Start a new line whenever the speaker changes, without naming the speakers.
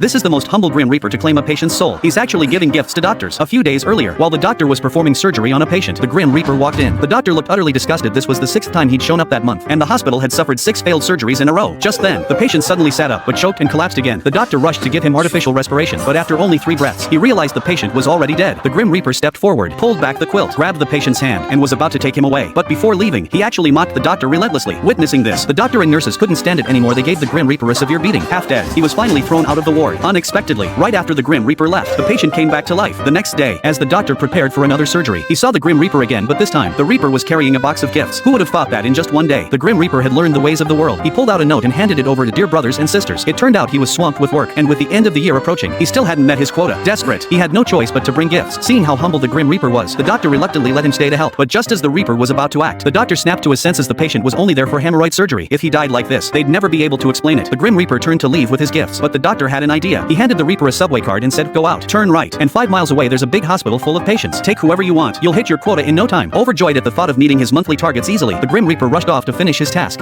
This is the most humble Grim Reaper to claim a patient's soul. He's actually giving gifts to doctors. A few days earlier, while the doctor was performing surgery on a patient, the Grim Reaper walked in. The doctor looked utterly disgusted. This was the 6th time he'd shown up that month, and the hospital had suffered 6 failed surgeries in a row. Just then, the patient suddenly sat up, but choked and collapsed again. The doctor rushed to give him artificial respiration, but after only 3 breaths, he realized the patient was already dead. The Grim Reaper stepped forward, pulled back the quilt, grabbed the patient's hand, and was about to take him away. But before leaving, he actually mocked the doctor relentlessly. Witnessing this, the doctor and nurses couldn't stand it anymore. They gave the Grim Reaper a severe beating. Half dead, he was finally thrown out of the ward. Unexpectedly, right after the Grim Reaper left, the patient came back to life. The next day, as the doctor prepared for another surgery, he saw the Grim Reaper again, but this time, the Reaper was carrying a box of gifts. Who would have thought that in just one day, the Grim Reaper had learned the ways of the world? He pulled out a note and handed it over to dear brothers and sisters. It turned out he was swamped with work, and with the end of the year approaching, he still hadn't met his quota. Desperate, he had no choice but to bring gifts. Seeing how humble the Grim Reaper was, the doctor reluctantly let him stay to help. But just as the Reaper was about to act, the doctor snapped to his senses. The patient was only there for hemorrhoid surgery. If he died like this, they'd never be able to explain it. The Grim Reaper turned to leave with his gifts, but the doctor had an idea. He handed the Reaper a subway card and said, "Go out, turn right, and 5 miles away there's a big hospital full of patients. Take whoever you want. You'll hit your quota in no time." Overjoyed at the thought of meeting his monthly targets easily, the Grim Reaper rushed off to finish his task.